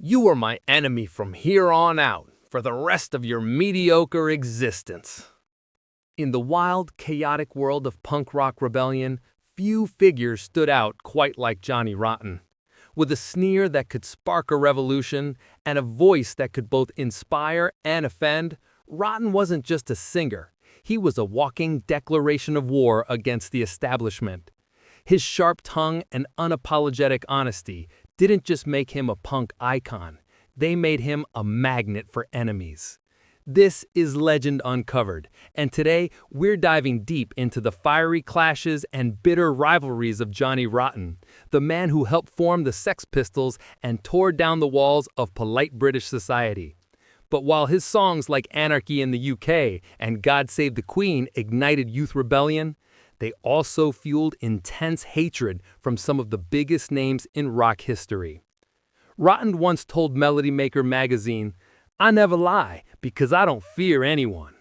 You are my enemy from here on out, for the rest of your mediocre existence. In the wild, chaotic world of punk rock rebellion, few figures stood out quite like Johnny Rotten. With a sneer that could spark a revolution and a voice that could both inspire and offend, Rotten wasn't just a singer. He was a walking declaration of war against the establishment. His sharp tongue and unapologetic honesty didn't just make him a punk icon, they made him a magnet for enemies. This is Legend Uncovered, and today we're diving deep into the fiery clashes and bitter rivalries of Johnny Rotten, the man who helped form the Sex Pistols and tore down the walls of polite British society. But while his songs like Anarchy in the UK and God Save the Queen ignited youth rebellion, they also fueled intense hatred from some of the biggest names in rock history. Rotten once told Melody Maker magazine, "I never lie because I don't fear anyone."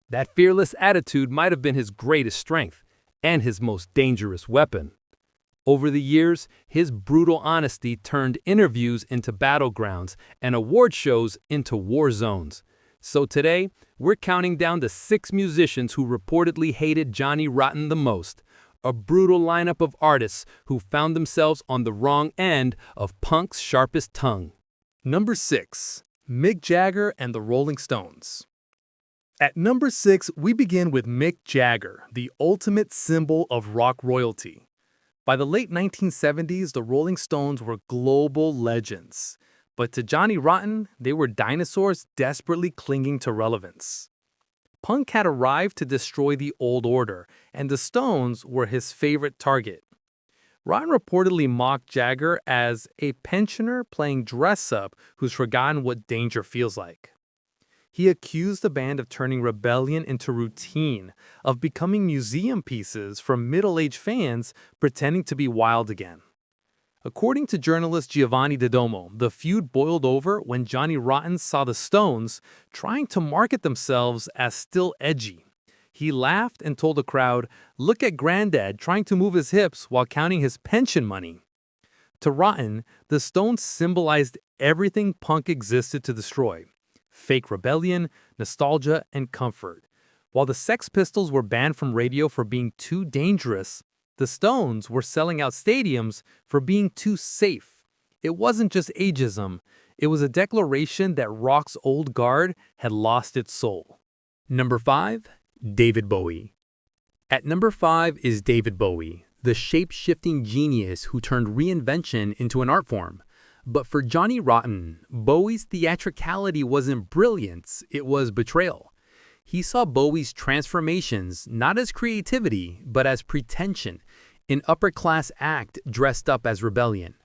That fearless attitude might have been his greatest strength and his most dangerous weapon. Over the years, his brutal honesty turned interviews into battlegrounds and award shows into war zones. So today, we're counting down the 6 musicians who reportedly hated Johnny Rotten the most, a brutal lineup of artists who found themselves on the wrong end of punk's sharpest tongue. Number 6. Mick Jagger and the Rolling Stones. At number 6, we begin with Mick Jagger, the ultimate symbol of rock royalty. By the late 1970s, the Rolling Stones were global legends. But to Johnny Rotten, they were dinosaurs desperately clinging to relevance. Punk had arrived to destroy the old order, and the Stones were his favorite target. Rotten reportedly mocked Jagger as a pensioner playing dress-up who's forgotten what danger feels like. He accused the band of turning rebellion into routine, of becoming museum pieces for middle-aged fans pretending to be wild again. According to journalist Giovanni Didomo, the feud boiled over when Johnny Rotten saw the Stones trying to market themselves as still edgy. He laughed and told the crowd, "Look at Granddad trying to move his hips while counting his pension money." To Rotten, the Stones symbolized everything punk existed to destroy: fake rebellion, nostalgia, and comfort. While the Sex Pistols were banned from radio for being too dangerous, the Stones were selling out stadiums for being too safe. It wasn't just ageism, it was a declaration that rock's old guard had lost its soul. Number 5. David Bowie. At number 5 is David Bowie, the shape-shifting genius who turned reinvention into an art form. But for Johnny Rotten, Bowie's theatricality wasn't brilliance, it was betrayal. He saw Bowie's transformations not as creativity, but as pretension, an upper-class act dressed up as rebellion.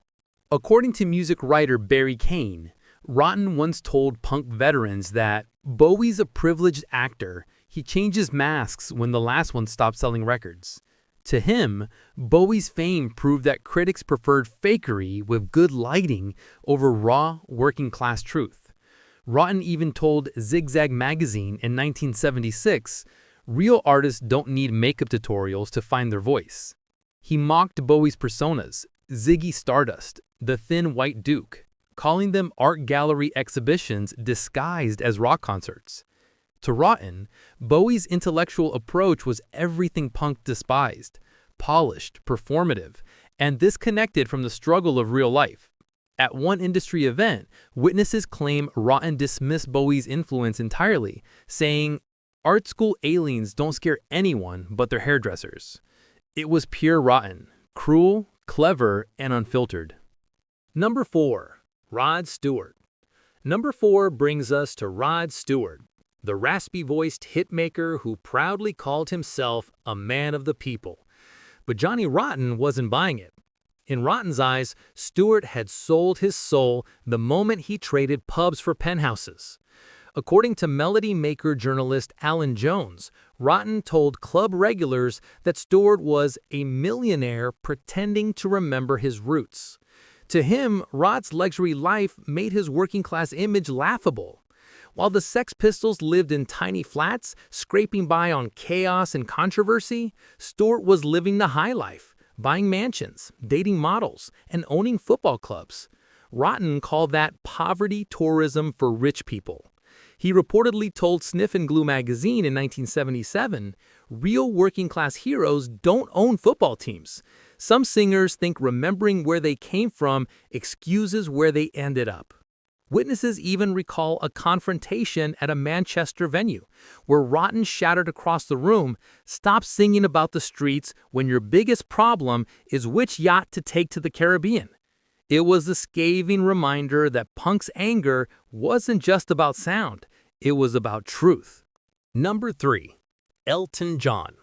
According to music writer Barry Kane, Rotten once told punk veterans that Bowie's a privileged actor, he changes masks when the last one stopped selling records. To him, Bowie's fame proved that critics preferred fakery with good lighting over raw, working-class truth. Rotten even told Zigzag magazine in 1976, "Real artists don't need makeup tutorials to find their voice." He mocked Bowie's personas, Ziggy Stardust, the Thin White Duke, calling them art gallery exhibitions disguised as rock concerts. To Rotten, Bowie's intellectual approach was everything punk despised: polished, performative, and disconnected from the struggle of real life. At one industry event, witnesses claim Rotten dismissed Bowie's influence entirely, saying, "Art school aliens don't scare anyone but their hairdressers." It was pure Rotten, cruel, clever, and unfiltered. Number 4. Rod Stewart. Number 4 brings us to Rod Stewart, the raspy-voiced hitmaker who proudly called himself a man of the people. But Johnny Rotten wasn't buying it. In Rotten's eyes, Stewart had sold his soul the moment he traded pubs for penthouses. According to Melody Maker journalist Alan Jones, Rotten told club regulars that Stewart was a millionaire pretending to remember his roots. To him, Rod's luxury life made his working-class image laughable. While the Sex Pistols lived in tiny flats, scraping by on chaos and controversy, Stewart was living the high life, buying mansions, dating models, and owning football clubs. Rotten called that poverty tourism for rich people. He reportedly told Sniff and Glue magazine in 1977, "Real working-class heroes don't own football teams. Some singers think remembering where they came from excuses where they ended up." Witnesses even recall a confrontation at a Manchester venue, where Rotten shouted across the room, "Stop singing about the streets when your biggest problem is which yacht to take to the Caribbean." It was a scathing reminder that punk's anger wasn't just about sound, it was about truth. Number 3. Elton John.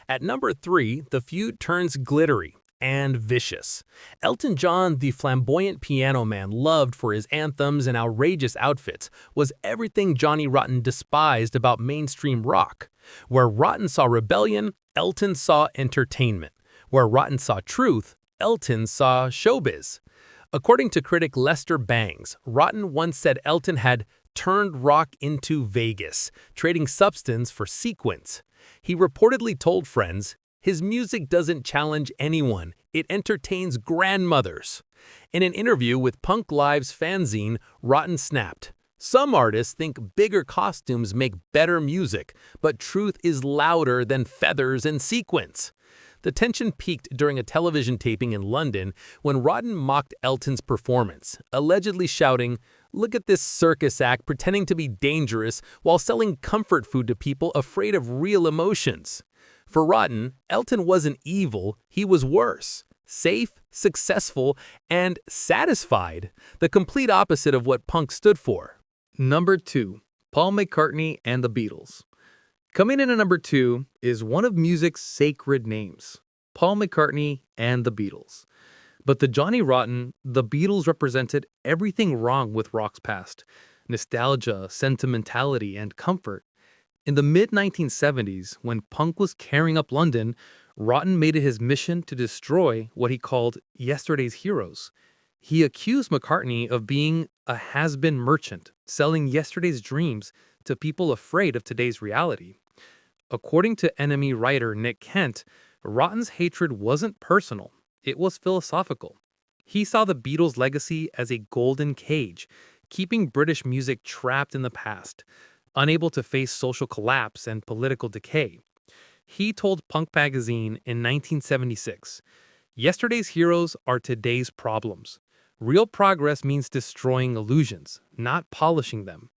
At number 3, the feud turns glittery and vicious. Elton John, the flamboyant piano man loved for his anthems and outrageous outfits, was everything Johnny Rotten despised about mainstream rock. Where Rotten saw rebellion, Elton saw entertainment. Where Rotten saw truth, Elton saw showbiz. According to critic Lester Bangs, Rotten once said Elton had turned rock into Vegas, trading substance for sequence. He reportedly told friends, "His music doesn't challenge anyone, it entertains grandmothers." In an interview with Punk Live's fanzine, Rotten snapped, "Some artists think bigger costumes make better music, but truth is louder than feathers and sequins." The tension peaked during a television taping in London when Rotten mocked Elton's performance, allegedly shouting, "Look at this circus act pretending to be dangerous while selling comfort food to people afraid of real emotions." For Rotten, Elton wasn't evil, he was worse. Safe, successful, and satisfied. The complete opposite of what punk stood for. Number 2. Paul McCartney and the Beatles. Coming in at number 2 is one of music's sacred names, Paul McCartney and the Beatles. But to Johnny Rotten, the Beatles represented everything wrong with rock's past: nostalgia, sentimentality, and comfort. In the mid-1970s, when punk was carrying up London, Rotten made it his mission to destroy what he called yesterday's heroes. He accused McCartney of being a has-been merchant, selling yesterday's dreams to people afraid of today's reality. According to Enemy writer Nick Kent, Rotten's hatred wasn't personal, it was philosophical. He saw the Beatles' legacy as a golden cage, keeping British music trapped in the past, unable to face social collapse and political decay. He told Punk magazine in 1976, "Yesterday's heroes are today's problems. Real progress means destroying illusions, not polishing them."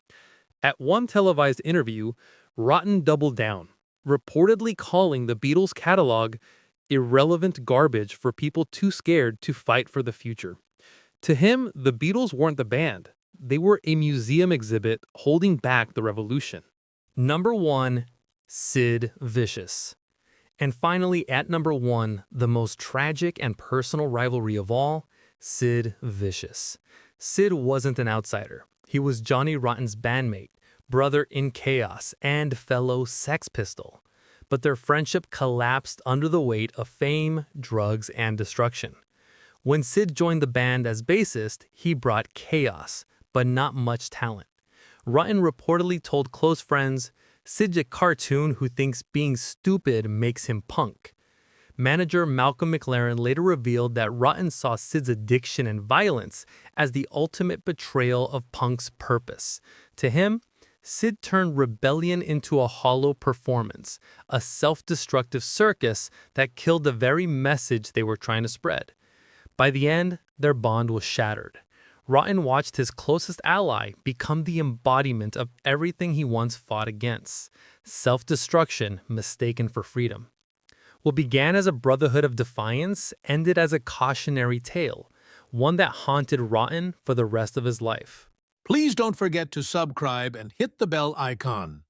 At one televised interview, Rotten doubled down, reportedly calling the Beatles' catalog irrelevant garbage for people too scared to fight for the future. To him, the Beatles weren't the band. They were a museum exhibit holding back the revolution. Number 1. Sid Vicious. And finally, at number 1, the most tragic and personal rivalry of all, Sid Vicious. Sid wasn't an outsider. He was Johnny Rotten's bandmate, brother in chaos, and fellow Sex Pistol. But their friendship collapsed under the weight of fame, drugs, and destruction. When Sid joined the band as bassist, he brought chaos, but not much talent. Rotten reportedly told close friends, "Sid's a cartoon who thinks being stupid makes him punk." Manager Malcolm McLaren later revealed that Rotten saw Sid's addiction and violence as the ultimate betrayal of punk's purpose. To him, Sid turned rebellion into a hollow performance, a self-destructive circus that killed the very message they were trying to spread. By the end, their bond was shattered. Rotten watched his closest ally become the embodiment of everything he once fought against: self-destruction mistaken for freedom. What began as a brotherhood of defiance ended as a cautionary tale, one that haunted Rotten for the rest of his life. Please don't forget to subscribe and hit the bell icon.